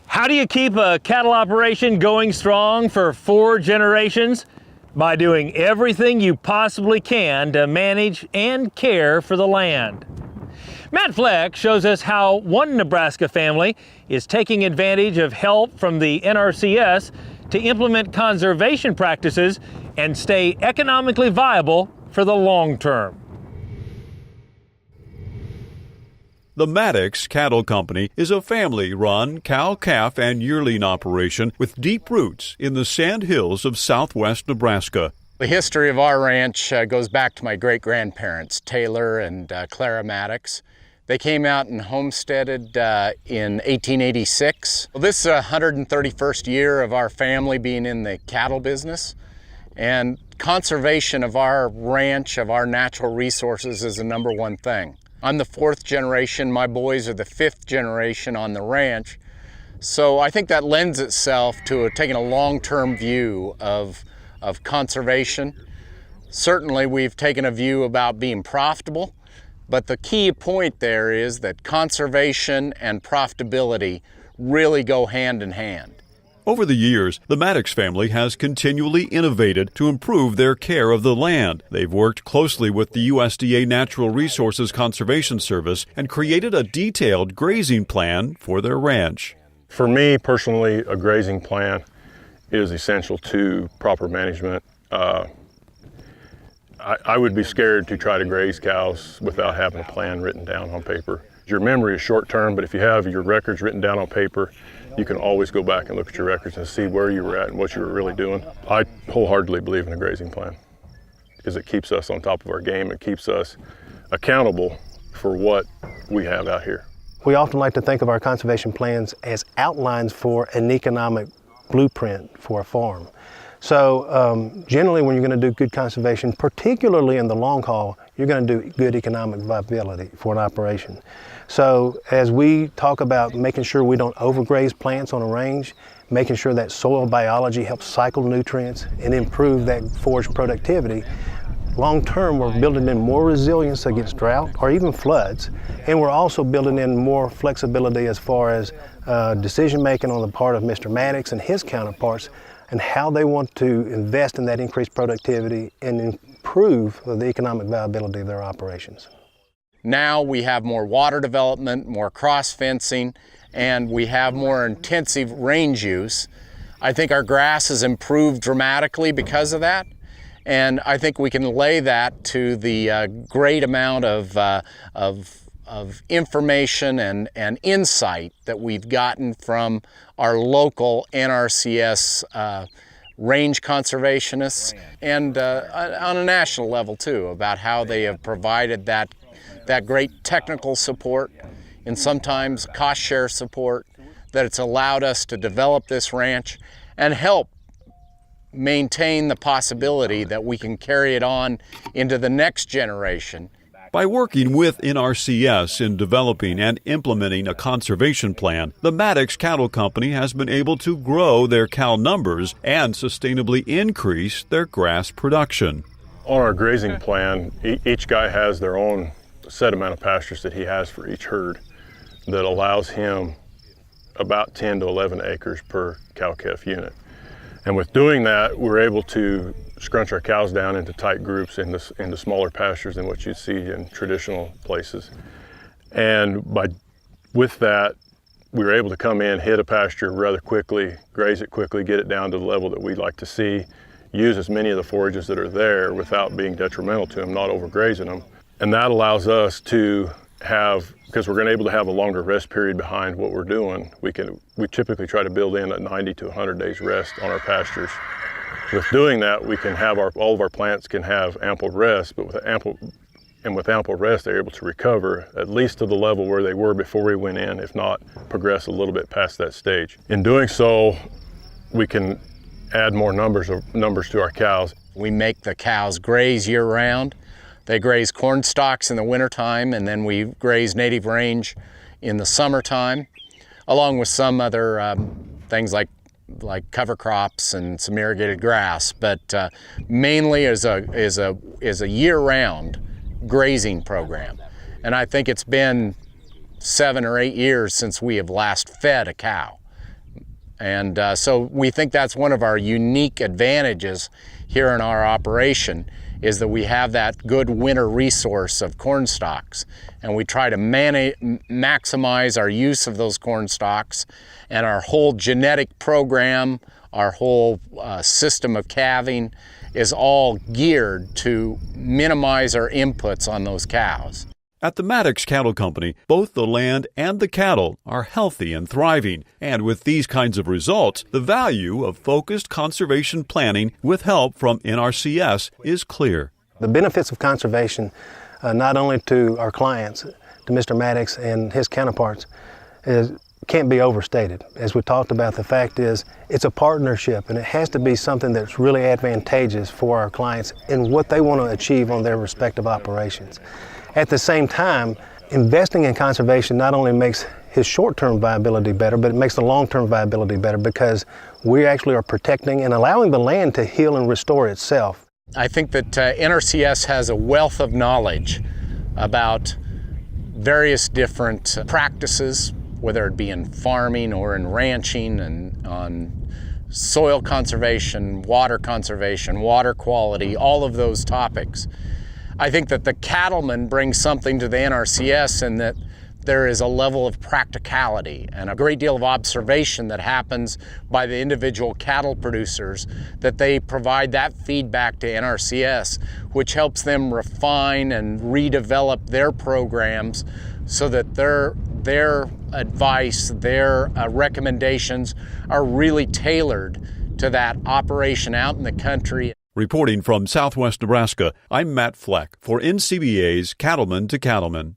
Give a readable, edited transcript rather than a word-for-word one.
How do you keep a cattle operation going strong for 4 generations? By doing everything you possibly can to manage and care for the land. Matt Fleck shows us how one Nebraska family is taking advantage of help from the NRCS to implement conservation practices and stay economically viable for the long term. The Maddox Cattle Company is a family-run cow, calf, and yearling operation with deep roots in the sand hills of southwest Nebraska. The history of our ranch goes back to my great-grandparents, Taylor and Clara Maddox. They came out and homesteaded in 1886. Well, this is the 131st year of our family being in the cattle business, and conservation of our ranch, of our natural resources, is the number one thing. I'm the 4th generation, my boys are the 5th generation on the ranch, so I think that lends itself to taking a long-term view of conservation. Certainly we've taken a view about being profitable, but the key point there is that conservation and profitability really go hand in hand. Over the years, the Maddox family has continually innovated to improve their care of the land. They've worked closely with the USDA Natural Resources Conservation Service and created a detailed grazing plan for their ranch. For me personally, a grazing plan is essential to proper management. I would be scared to try to graze cows without having a plan written down on paper. Your memory is short term, but if you have your records written down on paper, you can always go back and look at your records and see where you were at and what you were really doing. I wholeheartedly believe in a grazing plan because it keeps us on top of our game. It keeps us accountable for what we have out here. We often like to think of our conservation plans as outlines for an economic blueprint for a farm. So generally when you're going to do good conservation, particularly in the long haul, you're going to do good economic viability for an operation. So as we talk about making sure we don't overgraze plants on a range, making sure that soil biology helps cycle nutrients and improve that forage productivity, long term we're building in more resilience against drought or even floods, and we're also building in more flexibility as far as decision making on the part of Mr. Maddox and his counterparts and how they want to invest in that increased productivity and improve the economic viability of their operations. Now we have more water development, more cross fencing, and we have more intensive range use. I think our grass has improved dramatically because of that, and I think we can lay that to the great amount of information and insight that we've gotten from our local NRCS range conservationists and on a national level too, about how they have provided that great technical support and sometimes cost share support, that it's allowed us to develop this ranch and help maintain the possibility that we can carry it on into the next generation. By working with NRCS in developing and implementing a conservation plan, the Maddox Cattle Company has been able to grow their cow numbers and sustainably increase their grass production. On our grazing plan, each guy has their own set amount of pastures that he has for each herd that allows him about 10 to 11 acres per cow-calf unit. And with doing that, we're able to scrunch our cows down into tight groups into smaller pastures than what you'd see in traditional places. And with that, we were able to come in, hit a pasture rather quickly, graze it quickly, get it down to the level that we'd like to see, use as many of the forages that are there without being detrimental to them, not overgrazing them. And that allows us to have, because we're going to be able to have a longer rest period behind what we're doing, we typically try to build in a 90 to 100 days rest on our pastures. With doing that, we can have all of our plants can have ample rest, but with ample rest, they're able to recover at least to the level where they were before we went in, if not progress a little bit past that stage. In doing so, we can add more numbers to our cows. We make the cows graze year round. They graze corn stalks in the wintertime, and then we graze native range in the summertime, along with some other things like cover crops and some irrigated grass, but mainly is a year-round grazing program. And I think it's been 7 or 8 years since we have last fed a cow. And so we think that's one of our unique advantages here in our operation, is that we have that good winter resource of corn stalks, and we try to maximize our use of those corn stalks, and our whole genetic program, our whole system of calving is all geared to minimize our inputs on those cows. At the Maddox Cattle Company, both the land and the cattle are healthy and thriving, and with these kinds of results, the value of focused conservation planning with help from NRCS is clear. The benefits of conservation, not only to our clients, to Mr. Maddox and his counterparts, can't be overstated. As we talked about, the fact is it's a partnership, and it has to be something that's really advantageous for our clients in what they want to achieve on their respective operations. At the same time, investing in conservation not only makes his short-term viability better, but it makes the long-term viability better, because we actually are protecting and allowing the land to heal and restore itself. I think that NRCS has a wealth of knowledge about various different practices, whether it be in farming or in ranching, and on soil conservation, water quality, all of those topics. I think that the cattleman brings something to the NRCS in that there is a level of practicality and a great deal of observation that happens by the individual cattle producers, that they provide that feedback to NRCS, which helps them refine and redevelop their programs so that their advice, their recommendations are really tailored to that operation out in the country. Reporting from Southwest Nebraska, I'm Matt Fleck for NCBA's Cattleman to Cattleman.